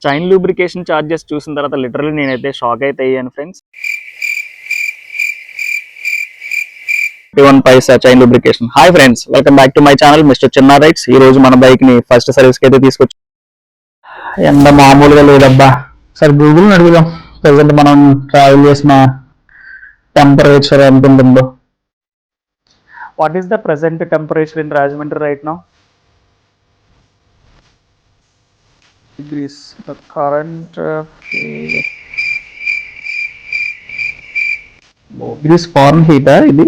Chain lubrication charges చూసిన తర్వాత literally నేనైతే షాక్ అయితే అయ్యాను friends. 51 Paisa chain lubrication. Hi friends, welcome back to my channel mister Chinna rides. ఈ రోజు మన బైక్ ని ఫస్ట్ సర్వీస్ కి అయితే తీసుకొచ్చి ఎండ మామూలుగా లేదబ్బా. సరే గూగుల్ అడుగుదాం ప్రెసెంట్ మనం ట్రావెల్ చేసిన టెంపరేచర్ ఎంత ఉంటుందో. What is the present temperature in Rajahmundry right now? Degrees. The current degrees Fahrenheit. ఇది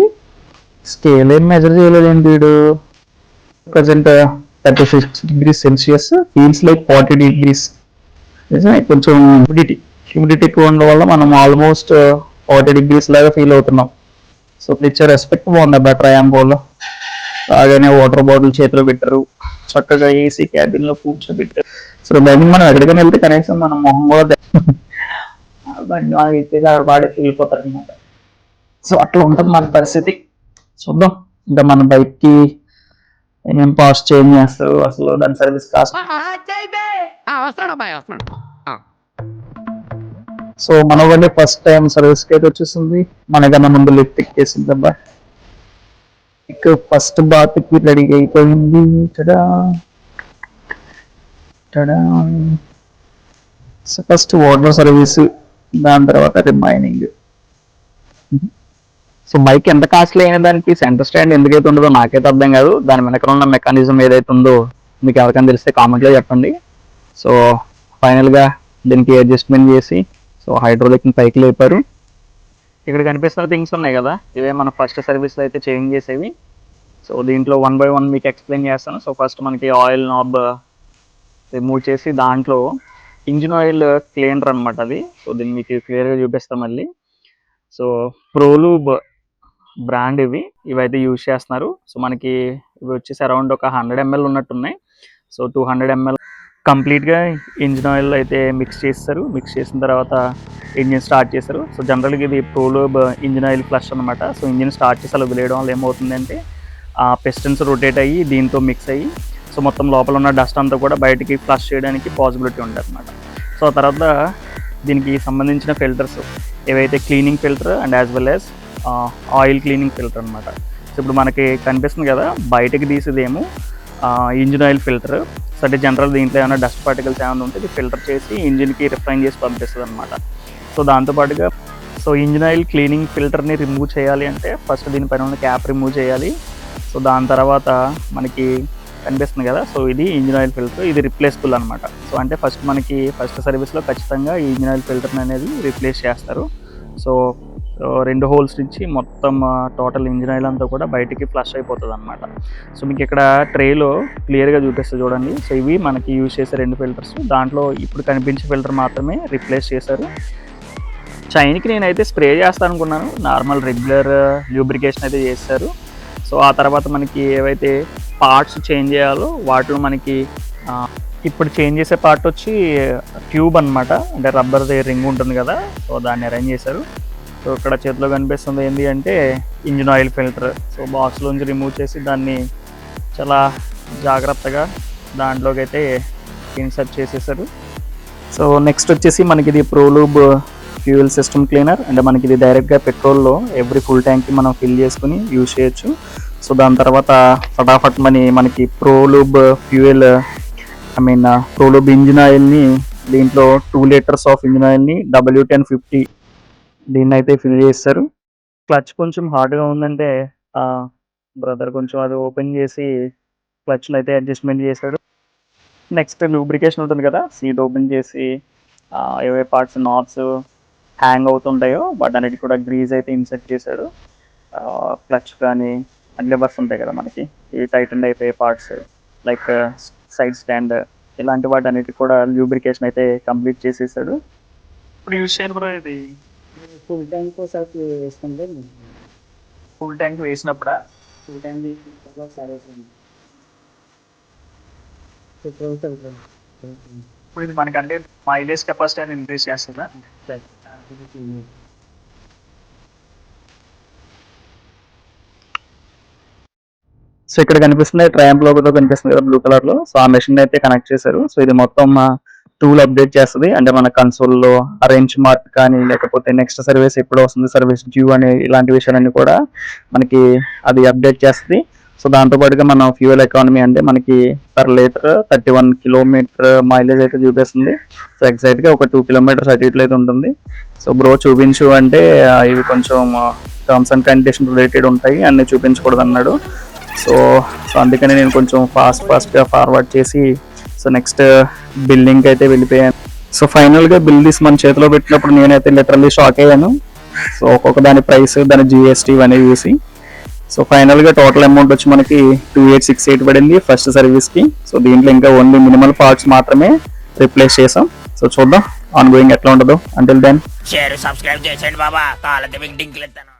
స్కేల్ ఏం మెజర్ చేయలేదేంటి వీడు. Present 36 degrees Celsius, feels like 40 degrees. నిజమే, కొంచెం హ్యూమిడిటీ ఎక్కువ ఉండడం వల్ల మనం ఆల్మోస్ట్ 40 degrees లాగా ఫీల్ అవుతున్నాం. సో ఇచ్చే రెస్పెక్ట్ బాగుంది అబ్బా ట్రయాంబోలో. అలాగనే వాటర్ బాటిల్ చేతిలో పెట్టారు, చక్కగా ఏసీ క్యాబిన్ లో కూర్చోబెట్టారు. సో బయట మనం ఎక్కడికైనా వెళ్తే కనీసం మనం మొహం కూడా పాడేసి వెళ్ళిపోతారు అనమాట. సో అట్లా ఉంటుంది మన పరిస్థితి. చూద్దాం ఇంకా మన బైక్ కి ఏమేం పార్ట్స్ చేంజ్ చేస్తారు, అసలు దాని సర్వీస్ కాస్ట్. సో మన వాళ్ళే ఫస్ట్ టైం సర్వీస్ కి అయితే వచ్చేసింది. మనకన్నా ముందు లిఫ్ట్ ఎక్కేసింది అబ్బా. ఇక ఫస్ట్ బాత్ కి రెడీ అయిపోయింది. ఫస్ట్ వాటర్ సర్వీస్, దాని తర్వాత రిమైనింగ్. సో బైక్ ఎంత కాస్ట్లీ అయిన దానికి సెంటర్ స్టాండ్ ఎందుకైతే ఉండదో నాకైతే అర్థం కాదు. దాని వెనక ఉన్న మెకానిజం ఏదైతే ఉందో మీకు ఎవరికైనా తెలిస్తే కామెంట్లో చెప్పండి. సో ఫైనల్గా దీనికి అడ్జస్ట్మెంట్ చేసి సో హైడ్రోలిక్ని పైకి లేపారు. ఇక్కడ కనిపిస్తున్న థింగ్స్ ఉన్నాయి కదా, ఇవే మన ఫస్ట్ సర్వీస్లో అయితే చేంజ్ చేసేవి. సో దీంట్లో 1 by 1 మీకు ఎక్స్ప్లెయిన్ చేస్తాను. సో ఫస్ట్ మనకి ఆయిల్ నాబ్ రిమూవ్ చేసి దాంట్లో ఇంజిన్ ఆయిల్ క్లీనర్ అనమాట అది. సో దీన్ని మీకు క్లియర్గా చూపిస్తాం మళ్ళీ. సో ప్రోలూబ్ బ్రాండ్ ఇవైతే యూజ్ చేస్తున్నారు. సో మనకి ఇవి వచ్చేసి అరౌండ్ ఒక 100 ml ఉన్నట్టున్నాయి. సో 200 ml కంప్లీట్గా ఇంజిన్ ఆయిల్ అయితే మిక్స్ చేస్తారు. మిక్స్ చేసిన తర్వాత ఇంజిన్ స్టార్ట్ చేస్తారు. సో జనరల్గా ఇది ప్రోలూబ్ ఇంజిన్ ఆయిల్ ఫ్లష్ అనమాట. సో ఇంజిన్ స్టార్ట్ చేసి అలా వదిలేయడం వల్ల ఏమవుతుందంటే ఆ పిస్టన్స్ రొటేట్ అయ్యి దీంతో మిక్స్ అయ్యి సో మొత్తం లోపల ఉన్న డస్ట్ అంతా కూడా బయటికి ఫ్లష్ చేయడానికి పాసిబిలిటీ ఉంటుంది అనమాట. సో ఆ తర్వాత దీనికి సంబంధించిన ఫిల్టర్స్ ఏవైతే cleaning filter and as well as oil cleaning filter అనమాట. సో ఇప్పుడు మనకి కనిపిస్తుంది కదా, బయటకి తీసేదేమో ఇంజిన్ ఆయిల్ ఫిల్టర్. సో అంటే జనరల్ దీంట్లో ఏమైనా డస్ట్ పార్టికల్స్ ఏమైనా ఉంటే ఇది ఫిల్టర్ చేసి ఇంజిన్కి రిఫైన్ చేసి పంపిస్తుంది అనమాట. సో దాంతోపాటుగా సో ఇంజిన్ ఆయిల్ క్లీనింగ్ ఫిల్టర్ని రిమూవ్ చేయాలి అంటే ఫస్ట్ దీనిపైన ఉన్న క్యాప్ రిమూవ్ చేయాలి. సో దాని తర్వాత మనకి కనిపిస్తుంది కదా, సో ఇది ఇంజిన్ ఆయిల్ ఫిల్టర్, ఇది రిప్లేసబుల్ అనమాట. సో అంటే మనకి ఫస్ట్ సర్వీస్లో ఖచ్చితంగా ఈ ఇంజిన్ ఆయిల్ ఫిల్టర్ అనేది రీప్లేస్ చేస్తారు. సో 2 హోల్స్ నుంచి మొత్తం టోటల్ ఇంజిన్ ఆయిల్ అంతా కూడా బయటికి ఫ్లష్ అయిపోతుంది అనమాట. సో మీకు ఇక్కడ ట్రేలో క్లియర్గా చూపిస్తుంది చూడండి. సో ఇవి మనకి యూజ్ చేసే 2 ఫిల్టర్స్. దాంట్లో ఇప్పుడు కనిపించే ఫిల్టర్ మాత్రమే రీప్లేస్ చేశారు. చైన్కి నేనైతే స్ప్రే చేస్తాను అనుకున్నాను, నార్మల్ రెగ్యులర్ ల్యూబ్రికేషన్ అయితే చేశారు. సో ఆ తర్వాత మనకి ఏవైతే పార్ట్స్ చేంజ్ చేయాలో వాటిలో మనకి ఇప్పుడు చేంజ్ చేసే పార్ట్ వచ్చి ట్యూబ్ అనమాట. అంటే రబ్బర్ది రింగ్ ఉంటుంది కదా, సో దాన్ని అరేంజ్ చేశారు. సో ఇక్కడ చేతిలో కనిపిస్తుంది ఏంటి అంటే ఇంజిన్ ఆయిల్ ఫిల్టర్. సో బాక్స్లోంచి రిమూవ్ చేసి దాన్ని చాలా జాగ్రత్తగా దాంట్లోకి అయితే ఇన్సర్ట్ చేసేసారు. సో నెక్స్ట్ వచ్చేసి మనకి ఇది ప్రోలూబ్ ఫ్యూయల్ సిస్టమ్ క్లీనర్. అంటే మనకి ఇది డైరెక్ట్గా పెట్రోల్లో ఎవ్రీ ఫుల్ ట్యాంక్కి మనం ఫిల్ చేసుకుని యూజ్ చేయొచ్చు. సో దాని తర్వాత ఫటాఫట్ మనకి ప్రోలూబ్ ఫ్యూయల్ ప్రోలూబ్ ఇంజిన్ ఆయిల్ని దీంట్లో 2 liters ఆఫ్ ఇంజిన్ ఆయిల్ని W1050 దీన్ని అయితే ఫిల్ చేస్తారు. క్లచ్ కొంచెం హార్డ్గా ఉందంటే బ్రదర్ కొంచెం అది ఓపెన్ చేసి క్లచ్లో అయితే అడ్జస్ట్మెంట్ చేశాడు. నెక్స్ట్ లూబ్రికేషన్ ఉంటుంది కదా, సీట్ ఓపెన్ చేసి ఏవే పార్ట్స్ నాట్స్ హ్యాంగ్ అవుతుంటాయో వాటన్నిటి కూడా గ్రీజ్ అయితే ఇన్సర్ట్ చేశాడు. క్లచ్ కానీ లివర్స్ ఉంటాయి కదా మనకి, ఈ టైటన్ అయిపోయే పార్ట్స్ లైక్ సైడ్ స్టాండ్ ఇలాంటి వాటన్నిటి కూడా ల్యూబ్రికేషన్ అయితే కంప్లీట్ చేసేసాడు. ఇప్పుడు యూజ్ చేయను కూడా ఇది ఫుల్ ట్యాంక్ ఒకసారి వేసుకుంటే ఫుల్ ట్యాంక్ వేసినప్పుడా ఫుల్ ట్యాంక్ ఒకసారి ఇప్పుడు ఇది మనకంటే మైలేజ్ కెపాసిటీ అని ఇంక్రీజ్ చేస్తుందా? సో ఇక్కడ కనిపిస్తుంది ట్రయాంప్ లోగోతో కనిపిస్తుంది కదా బ్లూ కలర్ లో. సో ఆ మెషిన్ అయితే కనెక్ట్ చేశారు. సో ఇది మొత్తం టూల్ అప్డేట్ చేస్తుంది. అంటే మన కన్సోల్లో అరేంజ్ మార్క్ కానీ లేకపోతే నెక్స్ట్ సర్వీస్ ఎప్పుడు వస్తుంది, సర్వీస్ డ్యూ అనే ఇలాంటి విషయాలన్నీ కూడా మనకి అది అప్డేట్ చేస్తుంది. సో దాంతోపాటుగా మన ఫ్యూయల్ ఎకానమీ అంటే మనకి పర్ లీటర్ 31 కిలోమీటర్ మైలేజ్ అయితే చూపిస్తుంది. సో ఎగ్జాక్ట్గా ఒక 2 కిలోమీటర్స్ అటు ఇట్లు అయితే ఉంటుంది. సో బ్రో చూపించు అంటే ఇవి కొంచెం టర్మ్స్ అండ్ కండిషన్ రిలేటెడ్ ఉంటాయి, అన్నీ చూపించకూడదు అన్నాడు. సో అందుకని నేను కొంచెం ఫాస్ట్గా ఫార్వర్డ్ చేసి సో నెక్స్ట్ బిల్లింగ్ అయితే వెళ్ళిపోయాను. సో ఫైనల్గా బిల్ తీసి మన చేతిలో పెట్టినప్పుడు నేనైతే లిటరల్లీ షాక్ అయ్యాను. సో ఒక్కొక్క దాని ప్రైస్, దాని జిఎస్టీ ఇవన్నీ చూసి సో ఫైనల్గా టోటల్ అమౌంట్ వచ్చి మనకి 2868 పడింది ఫస్ట్ సర్వీస్కి. సో దీంట్లో ఇంకా ఓన్లీ మినిమల్ పార్ట్స్ మాత్రమే రిప్లేస్ చేసాం. సో చూద్దాం ఆన్ గోయింగ్ ఎట్లా ఉండదు. అంటిల్ దెన్ షేర్ సబ్స్క్రైబ్ చేసేయండి బాబా, కావాలంటే మీకు లింకులు ఇస్తాను.